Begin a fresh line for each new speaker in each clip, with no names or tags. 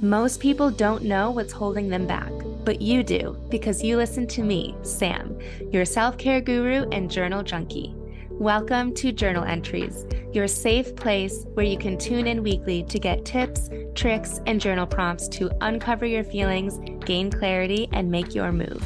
Most people don't know what's holding them back, but you do because you listen to me, Sam, your self-care guru and journal junkie. Welcome to Journal Entries, your safe place where you can tune in weekly to get tips, tricks, and journal prompts to uncover your feelings, gain clarity, and make your move.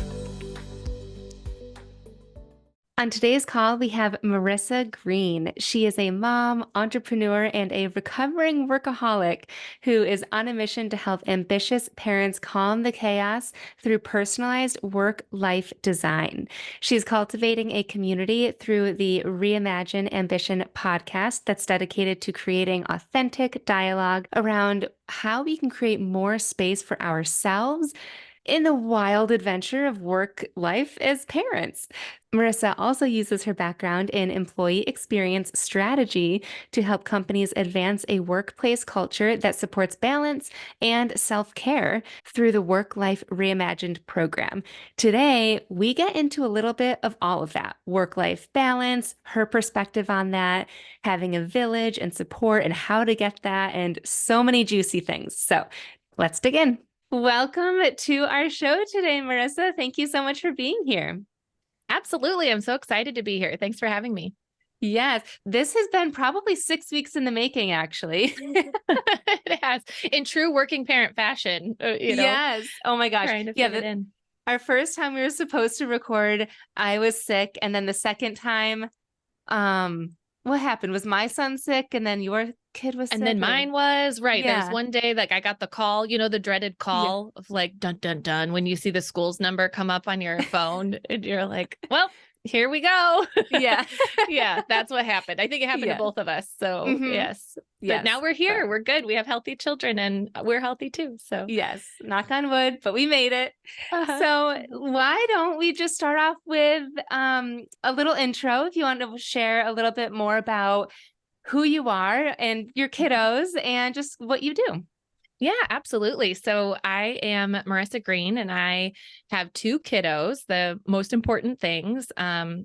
On today's call, we have Marissa Green. She is a mom, entrepreneur, and a recovering workaholic who is on a mission to help ambitious parents calm the chaos through personalized work-life design. She's cultivating a community through the Reimagine Ambition podcast that's dedicated to creating authentic dialogue around how we can create more space for ourselves in the wild adventure of work life as parents. Marissa also uses her background in employee experience strategy to help companies advance a workplace culture that supports balance and self-care through the Work Life Reimagined program. Today, we get into a little bit of all of that: work-life balance, her perspective on that, having a village and support and how to get that, and so many juicy things. So let's dig in. Welcome to our show today, Marissa. Thank you so much for being here.
Absolutely. I'm so excited to be here. Thanks for having me.
Yes, this has been probably 6 weeks in the making, actually.
It has, in true working parent fashion,
Yes. Oh my gosh.
trying to fit it in.
Our first time we were supposed to record, I was sick. And then the second time, what happened? Was my son sick and then your kid was sick?
And then mine was, right.
Yeah.
There's one day like I got the call, the dreaded call of like, dun, dun, dun, when you see the school's number come up on your phone and you're like, well, here we go.
Yeah.
Yeah, that's what happened. I think it happened to both of us. So yes. But now we're here. We're good. We have healthy children and we're healthy too. So
yes, knock on wood, but we made it. So why don't we just start off with a little intro, if you want to share a little bit more about who you are and your kiddos and just what you do.
Yeah, absolutely. So I am Marissa Green and I have two kiddos, the most important things, 5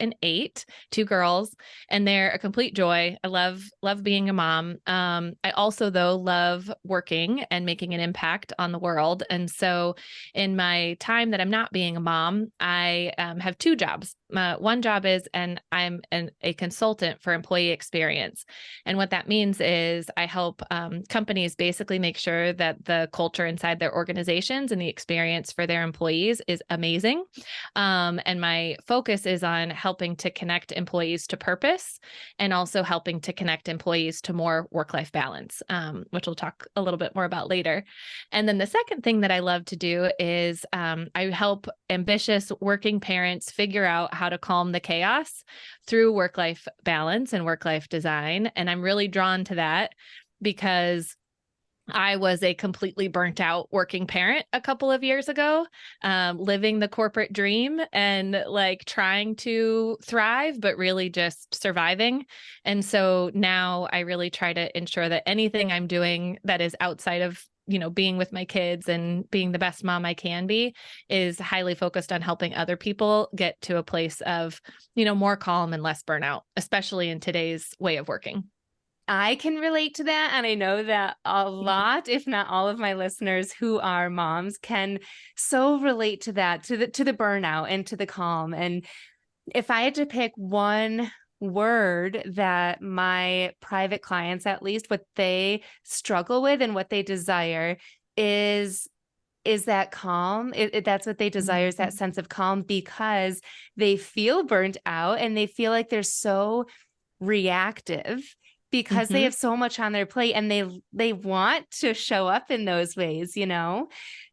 and 8, 2 girls, and they're a complete joy. I love being a mom. I also, though, love working and making an impact on the world. And so in my time that I'm not being a mom, I have 2 jobs. One job is, and I'm a consultant for employee experience. And what that means is I help companies basically make sure that the culture inside their organizations and the experience for their employees is amazing. And my focus is on helping to connect employees to purpose and also helping to connect employees to more work-life balance, which we'll talk a little bit more about later. And then the second thing that I love to do is I help ambitious working parents figure out how to calm the chaos through work-life balance and work-life design. And I'm really drawn to that because I was a completely burnt out working parent a couple of years ago, living the corporate dream and like trying to thrive, but really just surviving. And so now I really try to ensure that anything I'm doing that is outside of being with my kids and being the best mom I can be is highly focused on helping other people get to a place of, more calm and less burnout, especially in today's way of working.
I can relate to that. And I know that a lot, if not all of my listeners who are moms can so relate to that, to the burnout and to the calm. And if I had to pick one word that my private clients, at least what they struggle with and what they desire is that calm. That's what they desire, is that sense of calm, because they feel burnt out and they feel like they're so reactive because they have so much on their plate and they want to show up in those ways,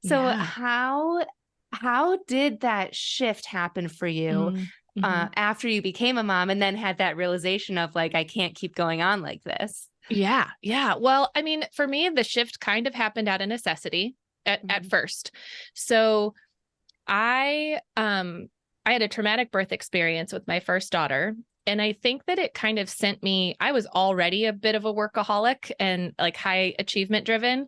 So how did that shift happen for you after you became a mom and then had that realization of like, I can't keep going on like this?
Yeah. Yeah. Well, I mean, for me, the shift kind of happened out of necessity at first. So I had a traumatic birth experience with my first daughter. And I think that it kind of sent me, I was already a bit of a workaholic and like high achievement driven.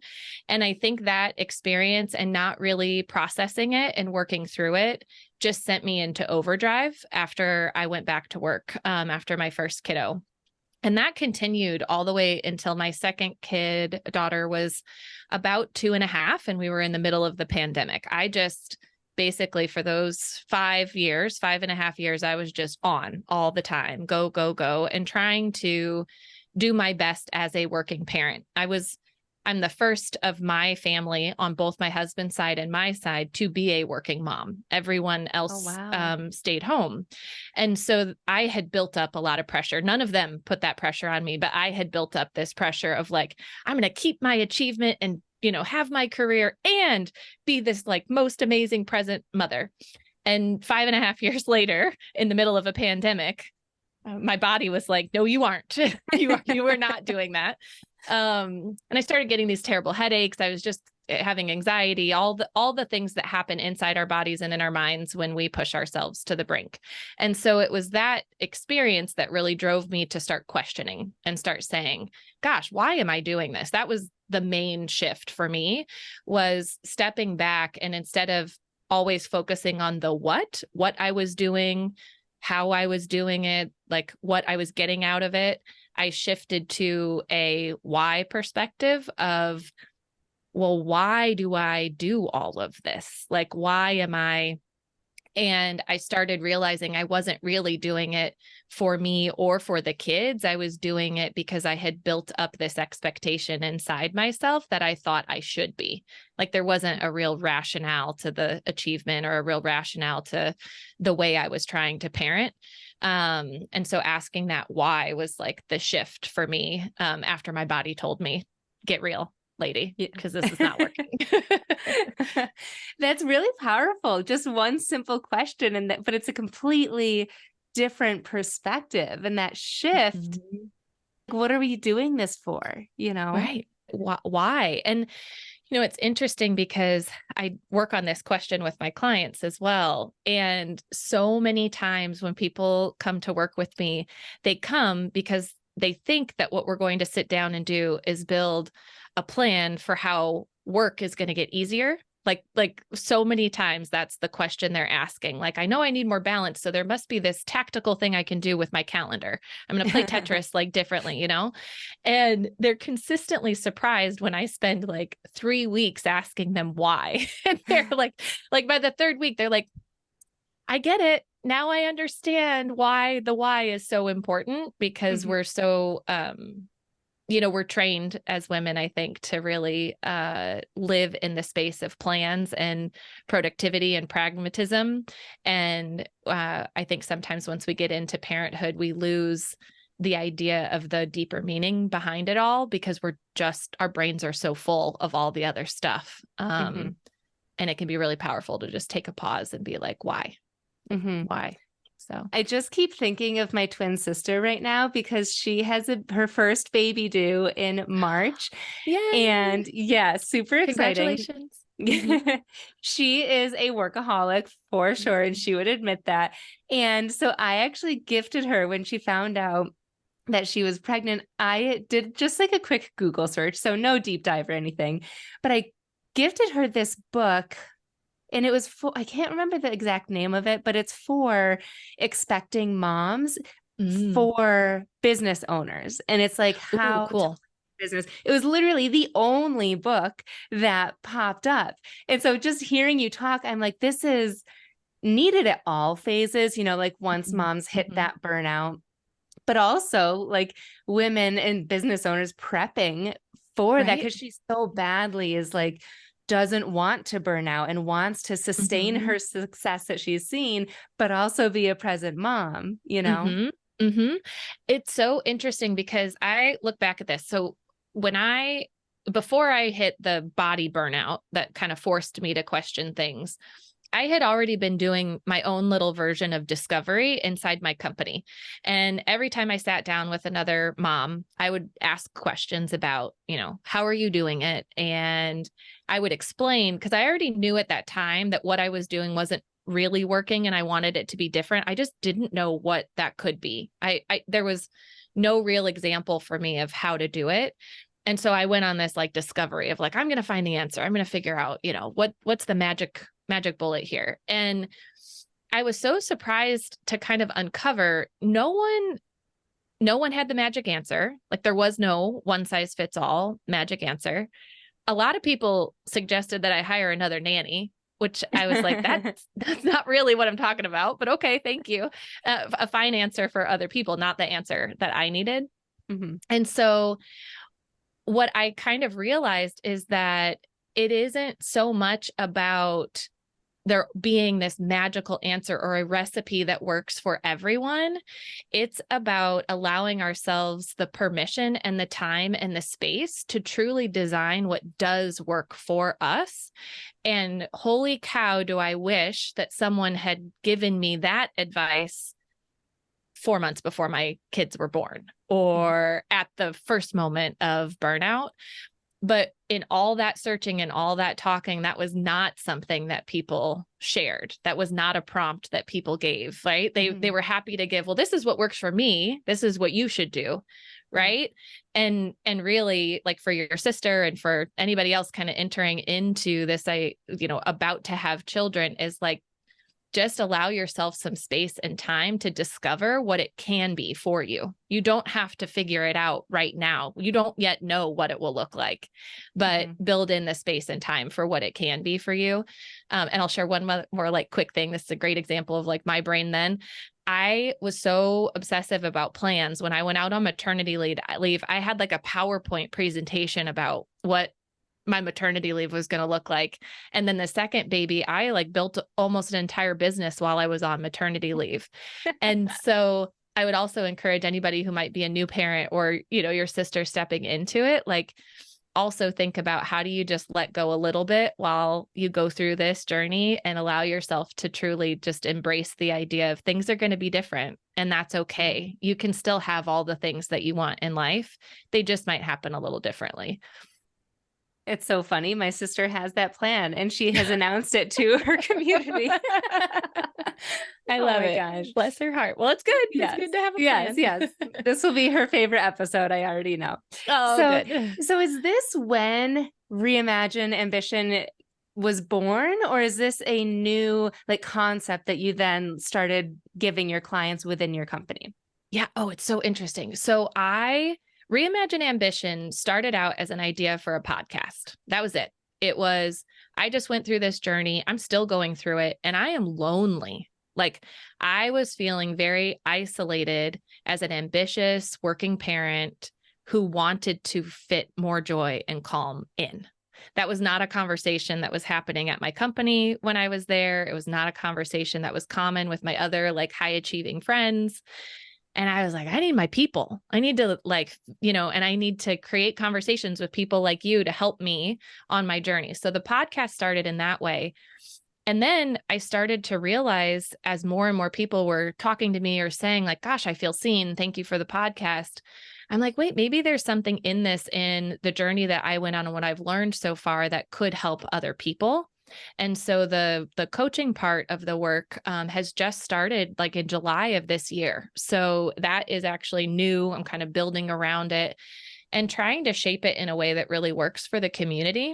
And I think that experience and not really processing it and working through it just sent me into overdrive after I went back to work after my first kiddo. And that continued all the way until my second daughter was about 2.5, and we were in the middle of the pandemic. I just basically, for those 5 years, 5.5 years, I was just on all the time, go, go, go, and trying to do my best as a working parent. I'm the first of my family on both my husband's side and my side to be a working mom. Everyone
Oh,
else
wow.
stayed home. And so I had built up a lot of pressure. None of them put that pressure on me, but I had built up this pressure of like, I'm going to keep my achievement and, have my career and be this like most amazing present mother. And 5.5 years later, in the middle of a pandemic, my body was like, no, you aren't. you are not doing that. And I started getting these terrible headaches. I was just having anxiety, all the things that happen inside our bodies and in our minds when we push ourselves to the brink. And so it was that experience that really drove me to start questioning and start saying, gosh, why am I doing this? That was the main shift for me, was stepping back, and instead of always focusing on the what I was doing, how I was doing it, like what I was getting out of it, I shifted to a why perspective of, well, why do I do all of this? Like, why am I? And I started realizing I wasn't really doing it for me or for the kids. I was doing it because I had built up this expectation inside myself that I thought I should be. Like, there wasn't a real rationale to the achievement or a real rationale to the way I was trying to parent. And so asking that why was like the shift for me, after my body told me, get real, lady, because this is not working.
That's really powerful. Just one simple question, but it's a completely different perspective. And that shift,
Mhm.
what are we doing this for?
Right. Why? And, it's interesting because I work on this question with my clients as well. And so many times when people come to work with me, they come because they think that what we're going to sit down and do is build a plan for how work is going to get easier. Like so many times that's the question they're asking. Like, I know I need more balance, so there must be this tactical thing I can do with my calendar. I'm going to play Tetris like differently, And they're consistently surprised when I spend like 3 weeks asking them why. And they're like by the third week, they're like, I get it. Now I understand why the why is so important, because
Mhm.
we're so we're trained as women, I think, to really live in the space of plans and productivity and pragmatism. And I think sometimes once we get into parenthood, we lose the idea of the deeper meaning behind it all, because our brains are so full of all the other stuff.
Mhm.
And it can be really powerful to just take a pause and be like, why?
Mhm.
Why? So,
I just keep thinking of my twin sister right now because she has her first baby due in March. And
yay!
yeah, super exciting.
Congratulations. Mm-hmm.
She is a workaholic for sure, and she would admit that. And so I actually gifted her, when she found out that she was pregnant, I did just like a quick Google search, so no deep dive or anything, but I gifted her this book. And it was I can't remember the exact name of it, but it's for expecting moms
Mm.
for business owners. And it's like
Ooh,
how to
cool.
business. It was literally the only book that popped up. And so just hearing you talk, I'm like, this is needed at all phases, like once moms hit
Mm-hmm.
that burnout, but also like women and business owners prepping for that,
Right.
because she so badly is like, doesn't want to burn out and wants to sustain
Mm-hmm.
her success that she's seen, but also be a present mom.
Mm-hmm. Mm-hmm. It's so interesting because I look back at this. So before I hit the body burnout that kind of forced me to question things, I had already been doing my own little version of discovery inside my company. And every time I sat down with another mom, I would ask questions about, how are you doing it? And I would explain, because I already knew at that time that what I was doing wasn't really working and I wanted it to be different. I just didn't know what that could be. There was no real example for me of how to do it. And so I went on this like discovery of like, I'm going to find the answer. I'm going to figure out, what's the magic bullet here. And I was so surprised to kind of uncover no one no one had the magic answer. Like there was no one size fits all magic answer. A lot of people suggested that I hire another nanny, which I was like, that's not really what I'm talking about, but okay, thank you. A fine answer for other people, not the answer that I needed.
Mhm.
And so what I kind of realized is that it isn't so much about there being this magical answer or a recipe that works for everyone. It's about allowing ourselves the permission and the time and the space to truly design what does work for us. And holy cow, do I wish that someone had given me that advice 4 months before my kids were born or at the first moment of burnout. But in all that searching and all that talking, that was not something that people shared. That was not a prompt that people gave, right? They were happy to give, well, this is what works for me. This is what you should do. Right. And really, like for your sister and for anybody else kind of entering into this, about to have children, is like, just allow yourself some space and time to discover what it can be for you. You don't have to figure it out right now. You don't yet know what it will look like, but build in the space and time for what it can be for you. And I'll share one more like quick thing. This is a great example of like my brain then. I was so obsessive about plans. When I went out on maternity leave, I had like a PowerPoint presentation about what my maternity leave was going to look like. And then the second baby, I like built almost an entire business while I was on maternity leave. And so I would also encourage anybody who might be a new parent or, your sister stepping into it, like also think about how do you just let go a little bit while you go through this journey and allow yourself to truly just embrace the idea of things are going to be different. And that's okay. You can still have all the things that you want in life. They just might happen a little differently.
It's so funny. My sister has that plan and she has announced it to her community.
I love it.
Gosh.
Bless her heart. Well, it's good.
Yes.
It's good to have a plan.
Yes. This will be her favorite episode. I already know.
Oh, good.
So is this when Reimagine Ambition was born, or is this a new like concept that you then started giving your clients within your company?
Yeah. Oh, it's so interesting. So Reimagine Ambition started out as an idea for a podcast. That was it. I just went through this journey. I'm still going through it and I am lonely. Like I was feeling very isolated as an ambitious working parent who wanted to fit more joy and calm in. That was not a conversation that was happening at my company when I was there. It was not a conversation that was common with my other like high achieving friends. And I was like, I need my people. I need to and I need to create conversations with people like you to help me on my journey. So the podcast started in that way. And then I started to realize as more and more people were talking to me or saying like, gosh, I feel seen. Thank you for the podcast. I'm like, wait, maybe there's something in this, in the journey that I went on and what I've learned so far that could help other people. And so the coaching part of the work has just started like in July of this year. So that is actually new. I'm kind of building around it and trying to shape it in a way that really works for the community.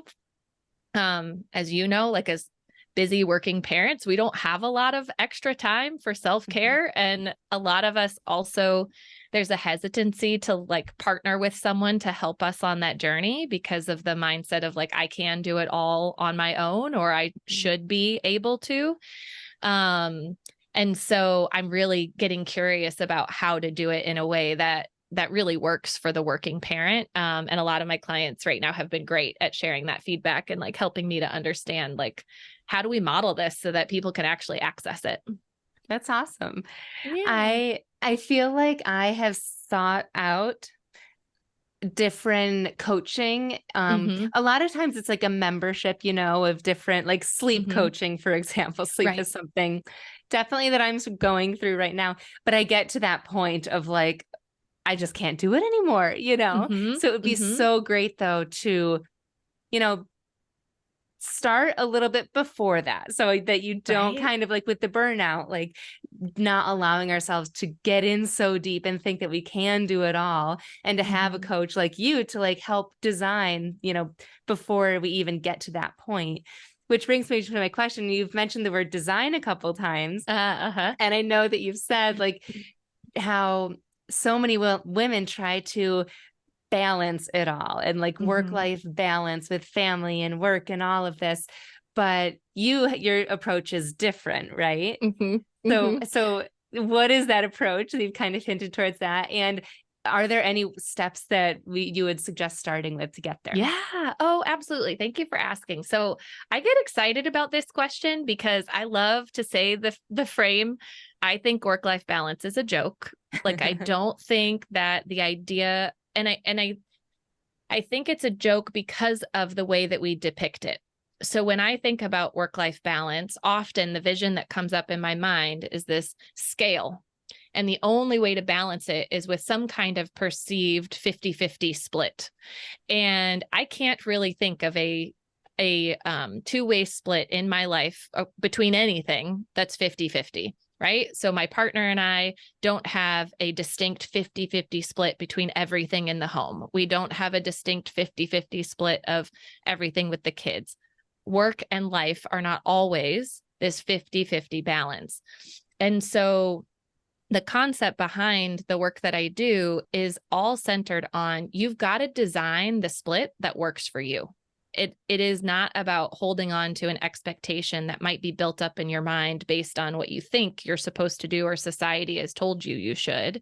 As you know, like as busy working parents, we don't have a lot of extra time for self-care. And a lot of us also, there's a hesitancy to like partner with someone to help us on that journey because of the mindset of like, I can do it all on my own, or I should be able to. And so I'm really getting curious about how to do it in a way that really works for the working parent. And a lot of my clients right now have been great at sharing that feedback and like helping me to understand, like, how do we model this so that people can actually access it?
That's awesome.
Yeah.
I feel like I have sought out different coaching. A lot of times it's like a membership, of different like sleep coaching, for example. Sleep is something definitely that I'm going through right now. But I get to that point of like, I just can't do it anymore, So it would be so great though to, start a little bit before that so that you don't kind of like with the burnout, like not allowing ourselves to get in so deep and think that we can do it all, and to have a coach like you to like help design, before we even get to that point. Which brings me to my question. You've mentioned the word design a couple times. And I know that you've said like how so many women try to balance it all and like work
Mhm.
life balance with family and work and all of this. But your approach is different, right?
Mhm.
So,
Mhm.
so what is that approach? You've kind of hinted towards that. And are there any steps that you would suggest starting with to get there?
Yeah. Oh, absolutely. Thank you for asking. So I get excited about this question because I love to say the frame. I think work-life balance is a joke. Like I don't think that the idea, and I think it's a joke because of the way that we depict it. So when I think about work-life balance, often the vision that comes up in my mind is this scale. And the only way to balance it is with some kind of perceived 50-50 split. And I can't really think of a two-way split in my life between anything that's 50-50, right? So my partner and I don't have a distinct 50-50 split between everything in the home. We don't have a distinct 50-50 split of everything with the kids. Work and life are not always this 50-50 balance. And so the concept behind the work that I do is all centered on you've got to design the split that works for you. It is not about holding on to an expectation that might be built up in your mind based on what you think you're supposed to do or society has told you you should.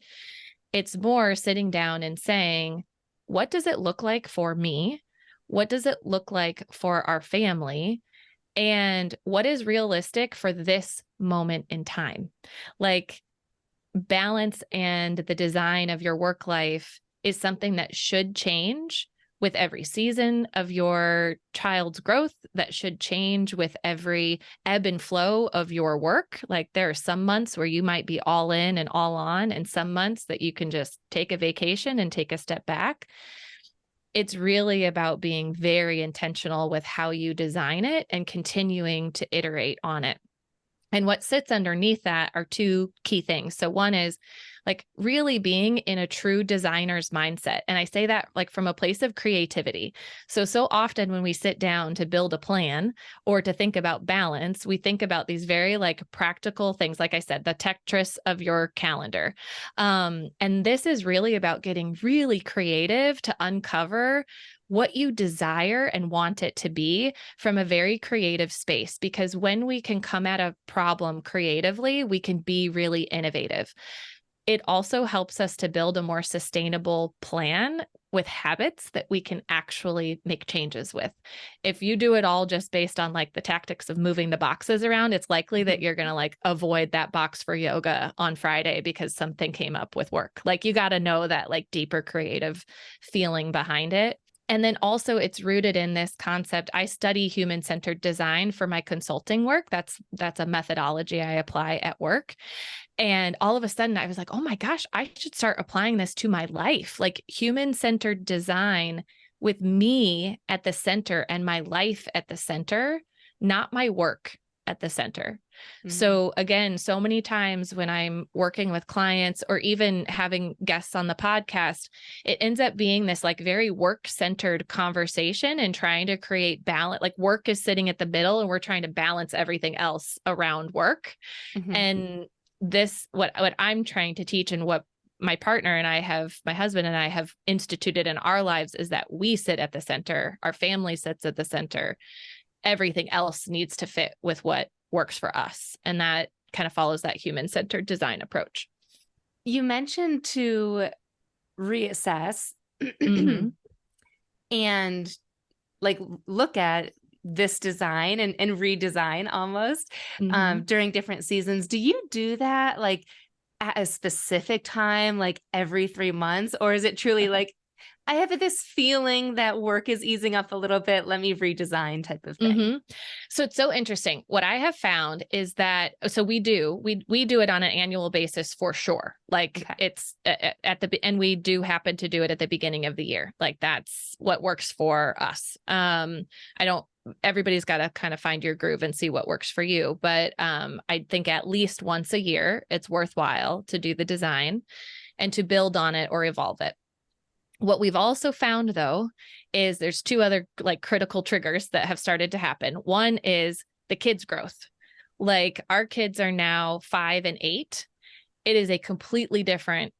It's more sitting down and saying, what does it look like for me? What does it look like for our family? And what is realistic for this moment in time? Like, balance and the design of your work life is something that should change with every season of your child's growth, that should change with every ebb and flow of your work. Like there are some months where you might be all in and all on, and some months that you can just take a vacation and take a step back. It's really about being very intentional with how you design it and continuing to iterate on it. And what sits underneath that are two key things. So one is like really being in a true designer's mindset. And I say that like from a place of creativity. So often when we sit down to build a plan or to think about balance, we think about these very like practical things. Like I said, the Tetris of your calendar. And this is really about getting really creative to uncover what you desire and want it to be from a very creative space. Because when we can come at a problem creatively, we can be really innovative. It also helps us to build a more sustainable plan with habits that we can actually make changes with. If you do it all just based on like the tactics of moving the boxes around, it's likely that you're going to like avoid that box for yoga on Friday because something came up with work. Like you got to know that like deeper creative feeling behind it. And then also it's rooted in this concept. I study human-centered design for my consulting work. That's a methodology I apply at work. And all of a sudden I was like, oh my gosh, I should start applying this to my life. Like human-centered design with me at the center and my life at the center, not my work at the center.
Mm-hmm.
So again, so many times when I'm working with clients or even having guests on the podcast, it ends up being this like very work-centered conversation and trying to create balance. Like work is sitting at the middle and we're trying to balance everything else around work.
Mm-hmm.
And this, what I'm trying to teach and what my partner and I have, my husband and I have instituted in our lives is that we sit at the center, our family sits at the center. Everything else needs to fit with what works for us. And that kind of follows that human-centered design approach.
You mentioned to reassess
Mm-hmm.
and like look at this design and redesign almost
Mm-hmm.
during different seasons. Do you do that like at a specific time, like every 3 months? Or is it truly like, I have this feeling that work is easing up a little bit, let me redesign type of thing?
Mm-hmm. So it's so interesting. What I have found is that so we do it on an annual basis for sure. Like
Okay.
it's at the and we do happen to do it at the beginning of the year. Like that's what works for us. I don't everybody's got to kind of find your groove and see what works for you, but I think at least once a year it's worthwhile to do the design and to build on it or evolve it. What we've also found though is there's two other like critical triggers that have started to happen. One is the kids' growth. Like our kids are now 5 and 8. It is a completely different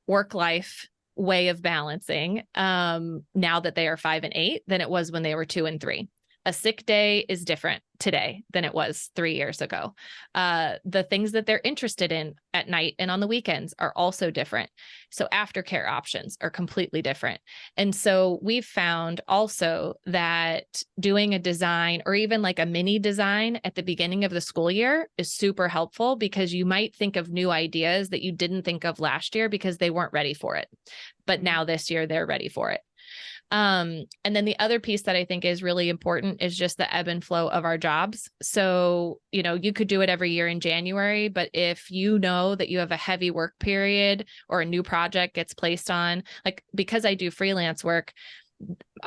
work life way of balancing now that they are 5 and 8 than it was when they were 2 and 3. A sick day is different today than it was 3 years ago. The things that they're interested in at night and on the weekends are also different. So aftercare options are completely different. And so we've found also that doing a design or even like a mini design at the beginning of the school year is super helpful, because you might think of new ideas that you didn't think of last year because they weren't ready for it. But now this year they're ready for it. And then the other piece that I think is really important is just the ebb and flow of our jobs. So, you could do it every year in January, but if you know that you have a heavy work period or a new project gets placed on, like, because I do freelance work,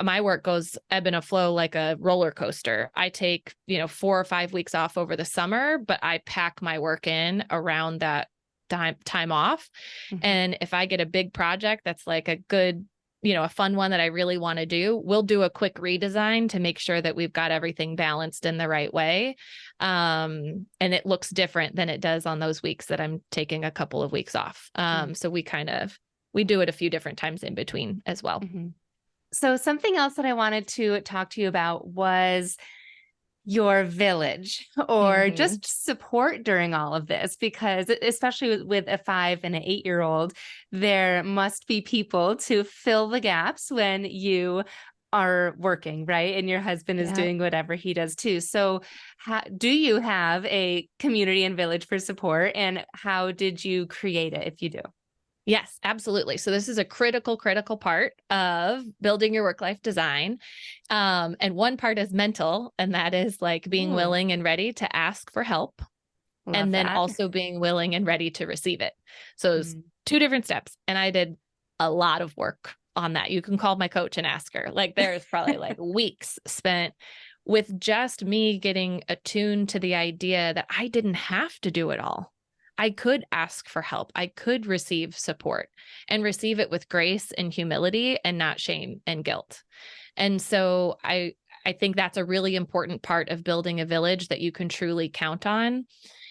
my work goes ebb and a flow like a roller coaster. I take, 4 or 5 weeks off over the summer, but I pack my work in around that time off.
Mm-hmm.
And if I get a big project that's like a good, a fun one that I really want to do, we'll do a quick redesign to make sure that we've got everything balanced in the right way. And it looks different than it does on those weeks that I'm taking a couple of weeks off. So we do it a few different times in between as well.
Mm-hmm. So something else that I wanted to talk to you about was your village, or just support during all of this, because especially with a 5 and an 8-year-old, there must be people to fill the gaps when you are working, right? And your husband is doing whatever he does too. So do you have a community and village for support, and how did you create it, if you do?
Yes, absolutely. So this is a critical part of building your work-life design. And one part is mental, and that is like being willing and ready to ask for help. And then also being willing and ready to receive it. So it's 2 different steps. And I did a lot of work on that. You can call my coach and ask her. Like, there's probably like weeks spent with just me getting attuned to the idea that I didn't have to do it all. I could ask for help. I could receive support and receive it with grace and humility and not shame and guilt. And so I think that's a really important part of building a village that you can truly count on,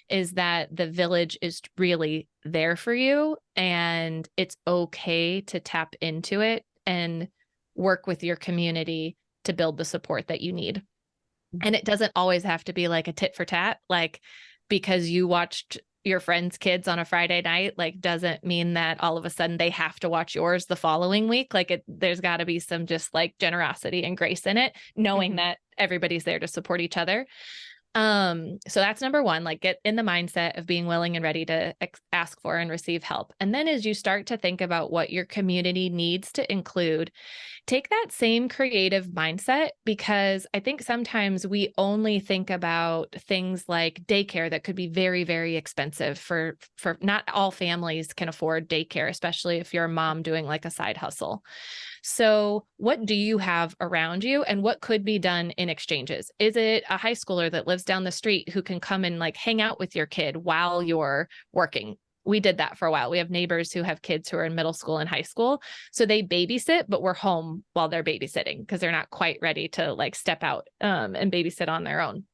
is that the village is really there for you, and it's okay to tap into it and work with your community to build the support that you need. And it doesn't always have to be like a tit for tat, like because you watched your friend's kids on a Friday night, like, doesn't mean that all of a sudden they have to watch yours the following week. Like, there's got to be some just like generosity and grace in it, knowing that everybody's there to support each other. So that's number one, like, get in the mindset of being willing and ready to ask for and receive help. And then as you start to think about what your community needs to include, take that same creative mindset, because I think sometimes we only think about things like daycare that could be very, very expensive for not all families can afford daycare, especially if you're a mom doing like a side hustle. So what do you have around you, and what could be done in exchanges? Is it a high schooler that lives down the street who can come and like hang out with your kid while you're working? We did that for a while. We have neighbors who have kids who are in middle school and high school. So they babysit, but we're home while they're babysitting because they're not quite ready to like step out and babysit on their own.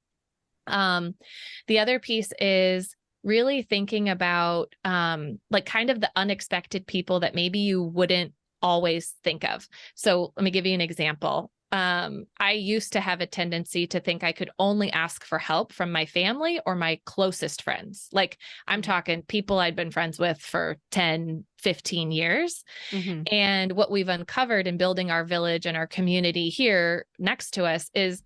The other piece is really thinking about like kind of the unexpected people that maybe you wouldn't always think of. So let me give you an example. I used to have a tendency to think I could only ask for help from my family or my closest friends. Like, I'm talking people I'd been friends with for 10, 15 years. And what we've uncovered in building our village and our community here next to us is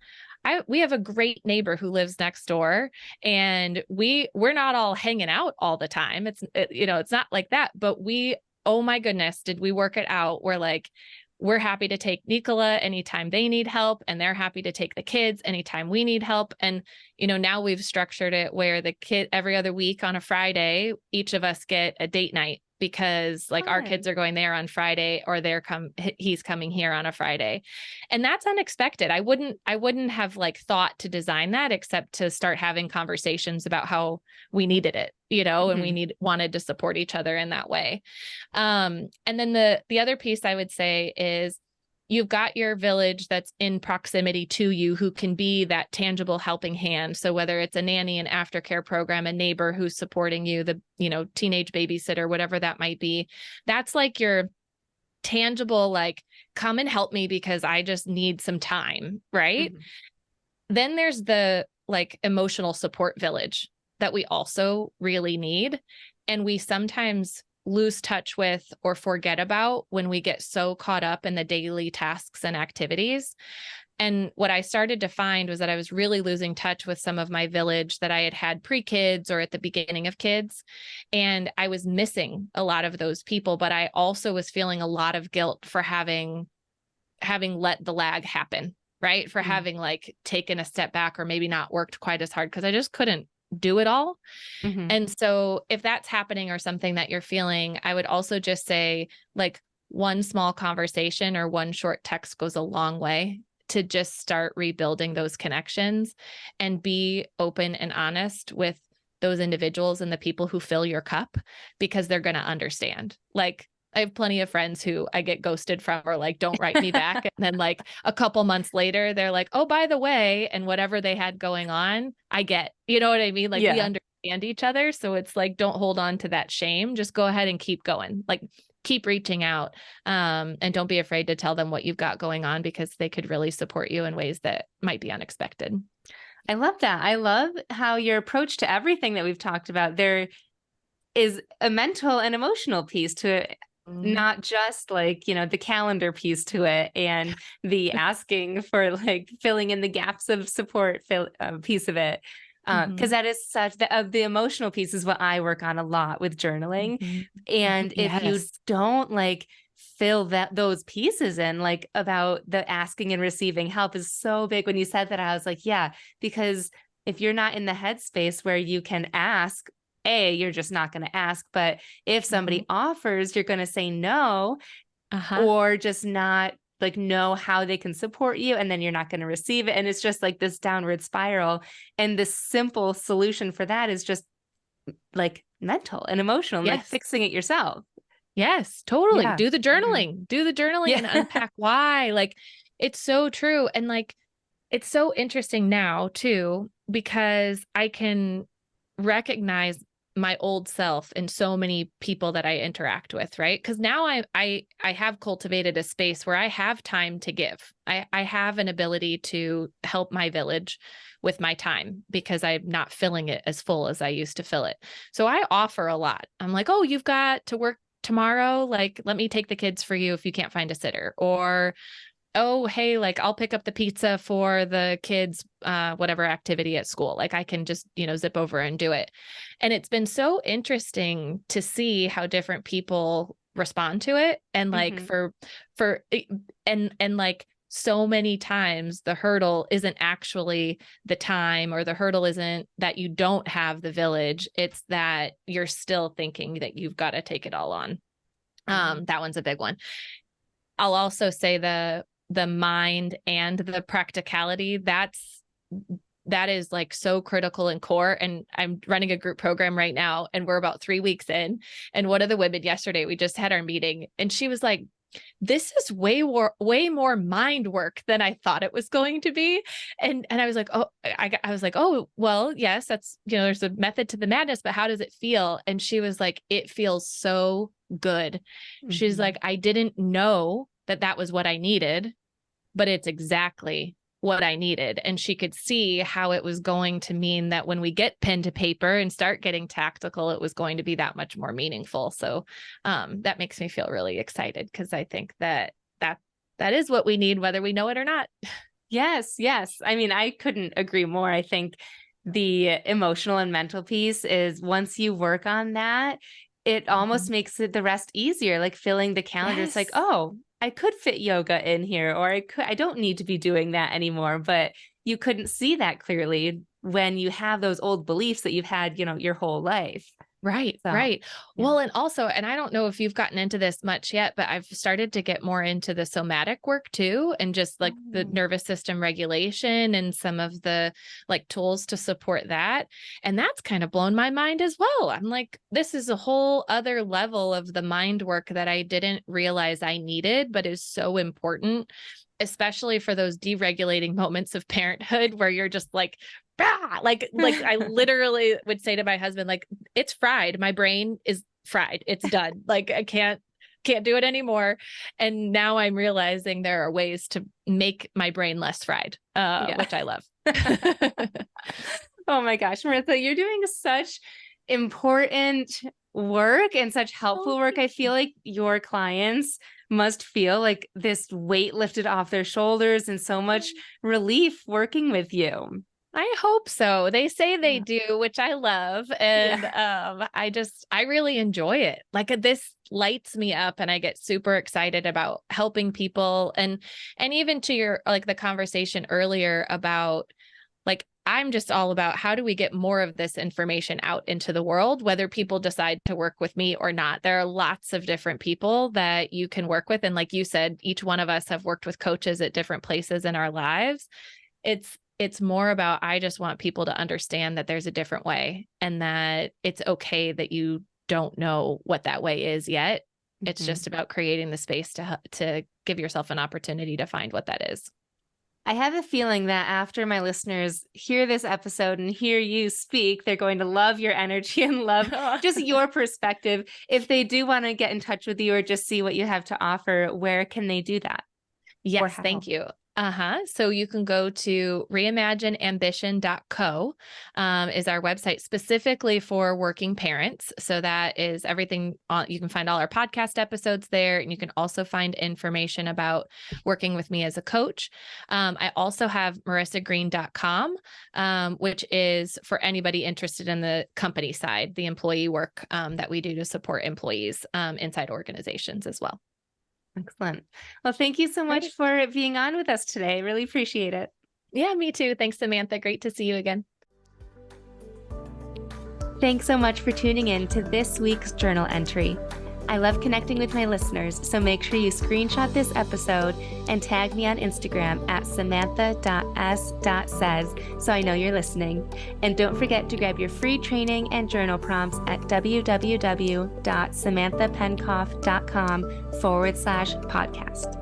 we have a great neighbor who lives next door, and we're not all hanging out all the time. It's not like that, but oh my goodness, did we work it out? We're happy to take Nicola anytime they need help, and they're happy to take the kids anytime we need help. And, now we've structured it where the kid every other week on a Friday, each of us get a date night, because like our kids are going there on Friday, or he's coming here on a Friday. And that's unexpected. I wouldn't have like thought to design that, except to start having conversations about how we needed it, and we wanted to support each other in that way. And then the other piece I would say is you've got your village that's in proximity to you who can be that tangible helping hand. So whether it's a nanny, an aftercare program, a neighbor who's supporting you, the, teenage babysitter, whatever that might be, that's like your tangible, like, come and help me because I just need some time, right?
Mhm.
Then there's the like emotional support village that we also really need. And we sometimes lose touch with or forget about when we get so caught up in the daily tasks and activities. And what I started to find was that I was really losing touch with some of my village that I had had pre-kids or at the beginning of kids. And I was missing a lot of those people, but I also was feeling a lot of guilt for having let the lag happen, right? For
Mm.
having like taken a step back or maybe not worked quite as hard because I just couldn't do it all.
Mhm.
And so if that's happening or something that you're feeling, I would also just say like one small conversation or one short text goes a long way to just start rebuilding those connections and be open and honest with those individuals and the people who fill your cup because they're going to understand. Like I have plenty of friends who I get ghosted from or like don't write me back. And then like a couple months later, they're like, oh, by the way, and whatever they had going on, I get, you know what I mean? Like we
Yeah.
understand each other. So it's like, don't hold on to that shame. Just go ahead and keep going. Like keep reaching out. And don't be afraid to tell them what you've got going on because they could really support you in ways that might be unexpected.
I love that. I love how your approach to everything that we've talked about, there is a mental and emotional piece to it,
Mm-hmm.
not just like, the calendar piece to it and the asking for like filling in the gaps of support piece of it. Because
Mm-hmm.
that is such the emotional piece is what I work on a lot with journaling.
Mm-hmm.
And if you
Yes.
don't like fill those pieces in, like about the asking and receiving help is so big. When you said that, I was like, yeah, because if you're not in the headspace where you can ask, you're just not going to ask. But if
Mm-hmm.
somebody offers, you're going to say no,
Uh-huh.
or just not like know how they can support you. And then you're not going to receive it. And it's just like this downward spiral. And the simple solution for that is just like mental and emotional and like
Yes.
fixing it yourself.
Yes, totally.
Yeah. Mhm.
Do the journaling
Yeah.
and unpack why. Like it's so true. And like it's so interesting now too, because I can recognize my old self in so many people that I interact with, right? Because now I have cultivated a space where I have time to give. I have an ability to help my village with my time because I'm not filling it as full as I used to fill it. So I offer a lot. I'm like, oh, you've got to work tomorrow. Like, let me take the kids for you if you can't find a sitter. Or oh, hey, like I'll pick up the pizza for the kids, whatever activity at school. Like I can just, zip over and do it. And it's been so interesting to see how different people respond to it. And like
Mhm.
for, and like so many times the hurdle isn't actually the time or the hurdle isn't that you don't have the village. It's that you're still thinking that you've got to take it all on.
Mhm.
That one's a big one. I'll also say the mind and the practicality that is like so critical and core. And I'm running a group program right now and we're about 3 weeks in. And one of the women yesterday, we just had our meeting and she was like, this is way more mind work than I thought it was going to be. And I was like, oh, I was like, oh, well, yes, that's, there's a method to the madness, but how does it feel? And she was like, it feels so good. She's like,
Mhm.
I didn't know that that was what I needed, but it's exactly what I needed. And she could see how it was going to mean that when we get pen to paper and start getting tactical, it was going to be that much more meaningful. So that makes me feel really excited because I think that is what we need, whether we know it or not.
Yes, yes. I mean, I couldn't agree more. I think the emotional and mental piece is once you work on that, it almost
Mhm.
makes it the rest easier. Like filling the calendar, it's like,
Yes.
oh, I could fit yoga in here, or I don't need to be doing that anymore. But you couldn't see that clearly when you have those old beliefs that you've had, your whole life.
Right,
So,
right.
yeah.
Well, and also, and I don't know if you've gotten into this much yet, but I've started to get more into the somatic work too, and just like the
Oh,
nervous system regulation and some of the like tools to support that. And that's kind of blown my mind as well. I'm like, this is a whole other level of the mind work that I didn't realize I needed, but is so important, especially for those deregulating moments of parenthood where you're just like, "Ah," like I literally would say to my husband, like, it's fried. My brain is fried. It's done. Like I can't do it anymore. And now I'm realizing there are ways to make my brain less fried,
Yeah.
which I love.
Oh my gosh, Marissa, you're doing such important work and such
Oh,
helpful work. I feel like your clients must feel like this weight lifted off their shoulders and so much relief working with you.
I hope so. They say they
Yeah.
do, which I love.
Yeah.
And I really enjoy it. Like this lights me up and I get super excited about helping people. And even to your like the conversation earlier about like I'm just all about how do we get more of this information out into the world, whether people decide to work with me or not. There are lots of different people that you can work with. And like you said, each one of us have worked with coaches at different places in our lives. It's more about I just want people to understand that there's a different way and that it's okay that you don't know what that way is yet. It's
Mhm.
just about creating the space to give yourself an opportunity to find what that is.
I have a feeling that after my listeners hear this episode and hear you speak, they're going to love your energy and love just your perspective. If they do want to get in touch with you or just see what you have to offer, where can they do that or
Yes,
how?
thank you. So you can go to reimagineambition.co is our website specifically for working parents. So that is everything on, you can find all our podcast episodes there. And you can also find information about working with me as a coach. I also have marissagreen.com, which is for anybody interested in the company side, the employee work that we do to support employees inside organizations as well.
Excellent. Well, thank you so much
Great.
for being on with us today. Really appreciate it.
Yeah, me too. Thanks, Samantha. Great to see you again.
Thanks so much for tuning in to this week's journal entry. I love connecting with my listeners, so make sure you screenshot this episode and tag me on Instagram at samantha.s.says so I know you're listening. And don't forget to grab your free training and journal prompts at www.samanthapenkoff.com/podcast.